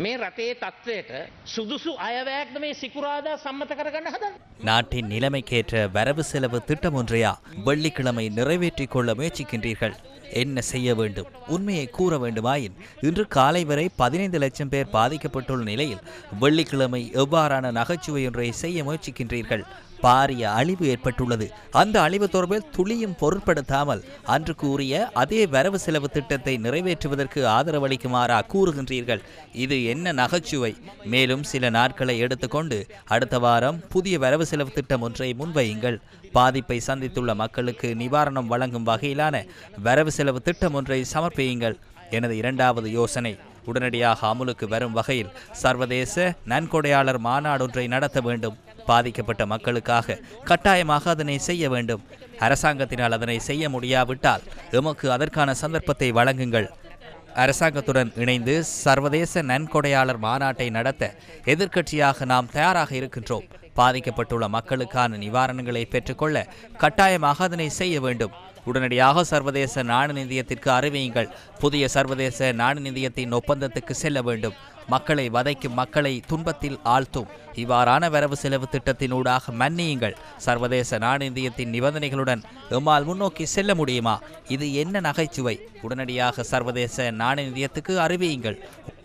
මේ රටේ තත්ත්වයට සුදුසු අයවැයක්ද මේ සිකුරාදා සම්මත කරගන්න හදන්නේ? நாட்டின் நிலைமைக்கேற்ற வரவு செலவு திட்டம் ஒன்றையா வெள்ளிக்கிழமை நிறைவேற்றிக் கொள்ள முயற்சிக்கின்றீர்கள்? என்ன செய்ய வேண்டும்? உண்மையை கூற வேண்டுமாயின் இன்று காலை வரை 15 லட்சம் பேர் பாதிக்கப்பட்டுள்ள நிலையில் வெள்ளிக்கிழமை எவ்வாறான நகைச்சுவை ஒன்றை செய்ய முயற்சிக்கின்றீர்கள்? பாரிய அழிவு ஏற்பட்டுள்ளது. அந்த அழிவு தொடர்பில் துளியும் பொருட்படுத்தாமல் அன்று கூறிய அதே வரவு செலவு திட்டத்தை நிறைவேற்றுவதற்கு ஆதரவளிக்குமாறா கூறுகின்றீர்கள்? இது என்ன நகைச்சுவை? மேலும் சில நாட்களை எடுத்துக்கொண்டு அடுத்த வாரம் புதிய வரவு செலவு திட்டம் ஒன்றை முன்வையுங்கள். பாதிப்பை சந்தித்துள்ள மக்களுக்கு நிவாரணம் வழங்கும் வகையிலான வரவு செலவு திட்டம் ஒன்றை சமர்ப்பியுங்கள். எனது இரண்டாவது யோசனை, உடனடியாக அமுலுக்கு வரும் வகையில் சர்வதேச நன்கொடையாளர் மாநாடொன்றை நடத்த வேண்டும். பாதிக்கப்பட்ட மக்களுக்காக கட்டாயமாக அதனை செய்ய வேண்டும். அரசாங்கத்தினால் அதனை செய்ய முடியாவிட்டால் எமக்கு அதற்கான சந்தர்ப்பத்தை வழங்குங்கள். அரசாங்கத்துடன் இணைந்து சர்வதேச நன்கொடையாளர் மாநாட்டை நடத்த எதிர்க்கட்சியாக நாம் தயாராக இருக்கின்றோம். பாதிக்கப்பட்டுள்ள மக்களுக்கான நிவாரணங்களை பெற்றுக்கொள்ள கட்டாயமாக அதனை செய்ய வேண்டும். உடனடியாக சர்வதேச நாணய நிதியத்திற்கு அறிவியுங்கள். புதிய சர்வதேச நாணய நிதியத்தின் ஒப்பந்தத்துக்கு செல்ல வேண்டும். மக்களை வதைக்கும், மக்களை துன்பத்தில் ஆழ்த்தும் இவ்வாறான வரவு செலவு திட்டத்தினூடாக மன்னியுங்கள். சர்வதேச நாணய நிதியத்தின் நிபந்தனைகளுடன் எம்மால் முன்னோக்கி செல்ல முடியுமா? இது என்ன நகைச்சுவை? உடனடியாக சர்வதேச நாணய நிதியத்துக்கு அறிவியுங்கள்.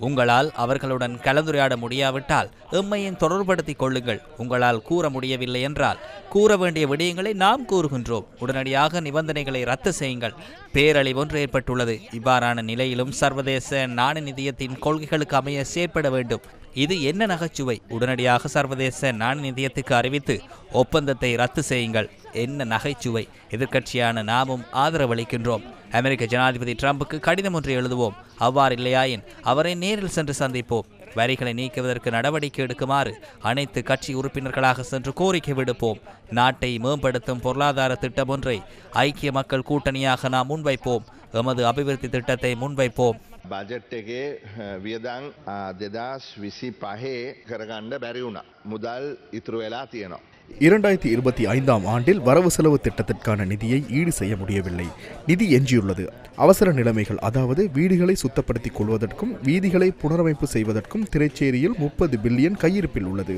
உங்களால் அவர்களுடன் கலந்துரையாட முடியாவிட்டால் எம்மையும் தொடர்படுத்திக் கொள்ளுங்கள். உங்களால் கூற முடியவில்லை என்றால் கூற வேண்டிய விடயங்களை நாம் கூறுகின்றோம். உடனடியாக நிபந்தனைகளை ரத்து செய்யுங்கள். பேரழிவு ஒன்று ஏற்பட்டுள்ளது. இவ்வாறான நிலையிலும் சர்வதேச நாணய நிதியத்தின் கொள்கைகளுக்கு அமைய செயற்பட வேண்டும். இது என்ன நகைச்சுவை? உடனடியாக சர்வதேச நாணய நிதியத்துக்கு அறிவித்து ஒப்பந்தத்தை ரத்து செய்யுங்கள். என்ன நகைச்சுவை? எதிர்க்கட்சியான நாமும் ஆதரவளிக்கின்றோம். அமெரிக்க ஜனாதிபதி ட்ரம்புக்கு கடிதம் ஒன்றை எழுதுவோம். அவ்வாறு இல்லையாயின் அவரை நேரில் சென்று சந்திப்போம். வரிகளை நீக்குவதற்கு நடவடிக்கை எடுக்குமாறு அனைத்து கட்சி உறுப்பினர்களாக சென்று கோரிக்கை விடுப்போம். நாட்டை மேம்படுத்தும் பொருளாதார திட்டம் ஒன்றை ஐக்கிய மக்கள் கூட்டணியாக நாம் முன்வைப்போம். எமது அபிவிருத்தி திட்டத்தை முன்வைப்போம். බජට් එකේ වියදම් 2025 කරගන්න බැරි වුණා. මුදල් ඉතුරු වෙලා තියෙනවා. 2025 ஆண்டில் வரவு செலவு திட்டத்திற்கான நிதியை ஈடு செய்ய முடியவில்லை. நிதி எஞ்சியுள்ளது. அவசர நிலைமைகள், அதாவது வீடுகளை சுத்தப்படுத்திக் கொள்வதற்கும் வீதிகளை புனரமைப்பு செய்வதற்கும் திரைச்சேரியில் 30 பில்லியன் கையிருப்பில் உள்ளது.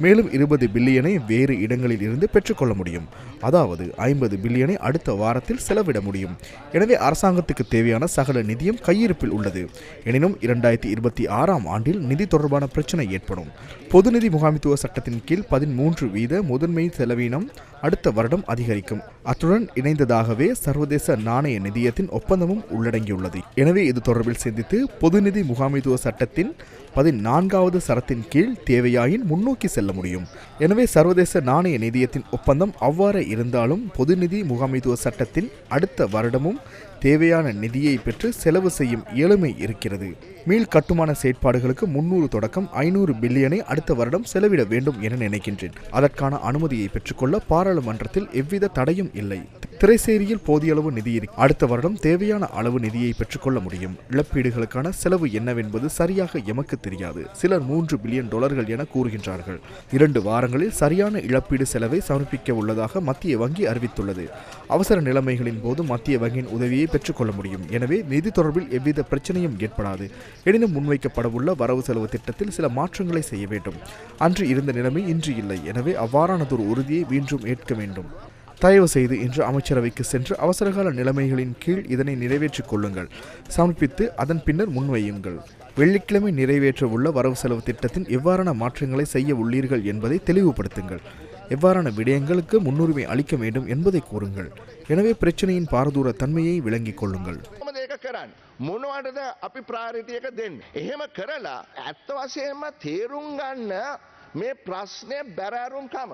மேலும் 20 பில்லியனை வேறு இடங்களில் இருந்து பெற்றுக்கொள்ள முடியும். அதாவது 50 பில்லியனை அடுத்த வாரத்தில் செலவிட முடியும். எனவே அரசாங்கத்துக்கு தேவையான சகல நிதியும் கையிருப்பில் உள்ளது. எனினும் 2026 ஆண்டில் நிதி தொடர்பான பிரச்சனை ஏற்படும். பொது நிதி முகாமித்துவ சட்டத்தின் கீழ் 13% முதன்மை செலவினம் அடுத்த வருடம் அதிகரிக்கும். அத்துடன் இணைந்ததாகவே சர்வதேச நாணய நிதியத்தின் ஒப்பந்தமும் உள்ளடங்கியுள்ளது. எனவே இது தொடர்பில் சிந்தித்து பொது நிதி முகாமித்துவ சட்டத்தின் 14வது சரத்தின் கீழ் தேவையாயின் முன்னோக்கி செல்ல முடியும். எனவே சர்வதேச நாணய நிதியத்தின் ஒப்பந்தம் அவ்வாறு இருந்தாலும் பொது நிதி முகாமித்துவ சட்டத்தின் அடுத்த வருடமும் தேவையான நிதியை பெற்று செலவு செய்யும் இயலுமை இருக்கிறது. மீள் கட்டுமான செயற்பாடுகளுக்கு 300 தொடக்கம் 500 பில்லியனை அடுத்த வருடம் செலவிட வேண்டும் என நினைக்கின்றேன். அதற்கான அனுமதியை பெற்றுக்கொள்ள பாராளுமன்றத்தில் எவ்வித தடையும் இல்லை. திரைசேரியில் போதிய அளவு நிதி அடுத்த வருடம் தேவையான அளவு நிதியை பெற்றுக்கொள்ள முடியும். இழப்பீடுகளுக்கான செலவு என்னவென்பது சரியாக எமக்கு தெரியாது. சிலர் $3 பில்லியன் என கூறுகின்றார்கள். 2 வாரங்களில் சரியான இழப்பீடு செலவை சமர்ப்பிக்க உள்ளதாக மத்திய வங்கி அறிவித்துள்ளது. அவசர நிலைமைகளின் போது மத்திய வங்கியின் உதவியை பெற்றுக்கொள்ள முடியும். எனவே நிதி தொடர்பில் எவ்வித பிரச்சனையும் ஏற்படாது. எனினும் முன்வைக்கப்படவுள்ள வரவு செலவு திட்டத்தில் சில மாற்றங்களை செய்ய வேண்டும். அன்று இருந்த நிலைமை இன்று இல்லை. எனவே அவ்வாறானதொரு உறுதியை மீண்டும் ஏற்க வேண்டும். தயவு செய்து இன்று அமைச்சரவைக்கு சென்று அவசரகால நிலைமைகளின் கீழ் இதனை நிறைவேற்றிக் கொள்ளுங்கள். சமர்ப்பித்து அதன் பின்னர் முன்வையுங்கள். வெள்ளிக்கிழமை நிறைவேற்ற உள்ள வரவு செலவு திட்டத்தின் எவ்வாறான மாற்றங்களை செய்ய உள்ளீர்கள் என்பதை தெளிவுபடுத்துங்கள். எவ்வாறான விடயங்களுக்கு முன்னுரிமை அளிக்க வேண்டும் என்பதை கூறுங்கள். எனவே பிரச்சனையின் பாரதூர தன்மையை விளங்கிக் கொள்ளுங்கள். මොනවටද අපි ප්‍රායෝරිටි එක දෙන්නේ? එහෙම කරලා ඇත්ත වශයෙන්ම තේරුම් ගන්න මේ ප්‍රශ්නේ බැරෑරුම්කම